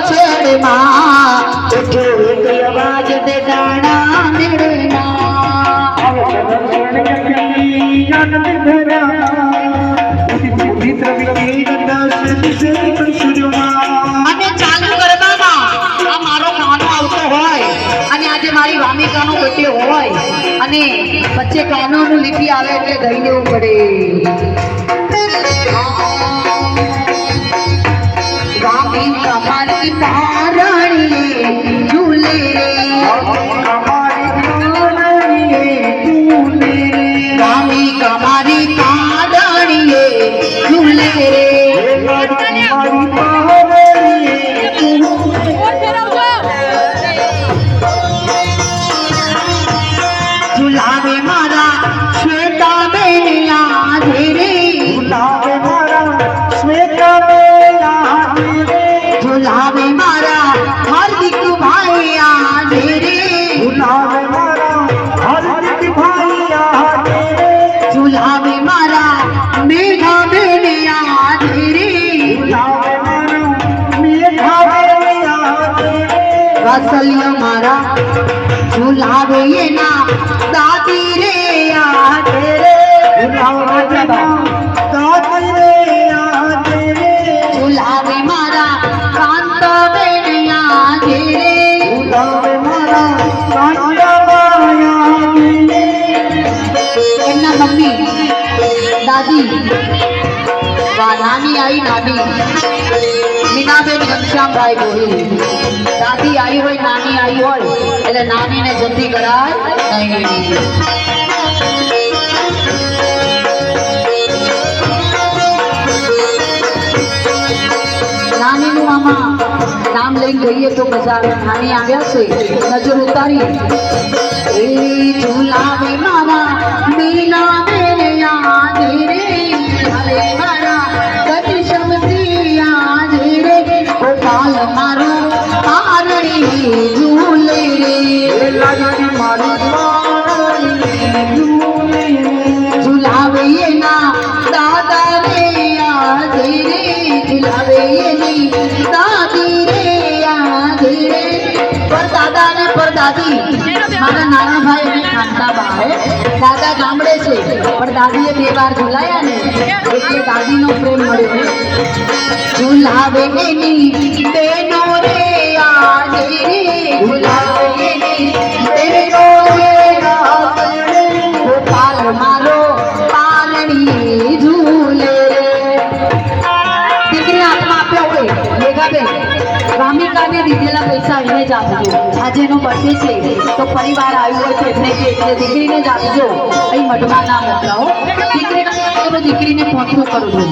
छेड़ मां उठो एक आवाज दे दाना मेड़ना અને ચાલુ ગરબામાં આ મારો ગાનો આવતો હોય અને આજે મારી વામિકાનો બર્થડે હોય અને વચ્ચે કાનોનું લીટી આવે એટલે ગઈ દેવું પડે વામિકા મારી તારણીએ ઝૂલે રે વામિકા મારી તારણીએ ઝૂલે રે झुलावे मारा श्वेता बेनिया धीरे झुलावे मारा श्वेता बेनिया धीरे झुलावे मारा हार्दिक भाईया धीरे झुलावे मारा हार्दिक भाईया धीरे झुलावे मारा मेघा बेनिया धीरे झुलावे मारा मेघा बेनिया धीरे वात्सल्य मारा झुलावे ये ना दादी रे याद रे झुलावे दादी रे याद रे झुलावे मारा कांत बेन याद रे झुलावे मारा कांत याद रे એમના મમ્મી દાદી નાની आई नानी मीनाबेन घनश्यामभाई बोली दादी आई હોય નાની आई હોય એટલે નાની ને જલ્દી કરાય નહીં નાની નું આમાં નામ લઈને ગઈએ તો મજા આવે નાની આવ્યા છે નજર ઉતારી એ ઝુલાવે મારા મીના બેન યાદ રે ભલે મારા ઘનશ્યામ યાદ રે ગોપાલ મારો પારણી ઝૂલે રે લાગી મારી झुलावे ये ना दादा रे याद रे झुलावे ये नहीं दादी रे याद रे पर दादा ने पर दादी मारा नाना भाई ने खानता बाहर दादा गामड़े से पर दादी ए 2 बार झुलाया ने એટલે દાદી નો પ્રેમ મળ્યો झुलावे ये नहीं बेनो रे याद रे झुलावे ये नहीं बेनो रे याद रे गोपाल मारो पालनी झूले દીકરી હાથમાં આપ્યા હોય મેઘાબેન વામિકાને દીધેલા પૈસા એને જ આપજો આજે એનો બર્થડે છે તો પરિવાર આવ્યો હોય છે એટલે દીકરીને જ આપજો અહીં મઢમાં ના મોકલાવો દીકરીને પહોંચવું કરજો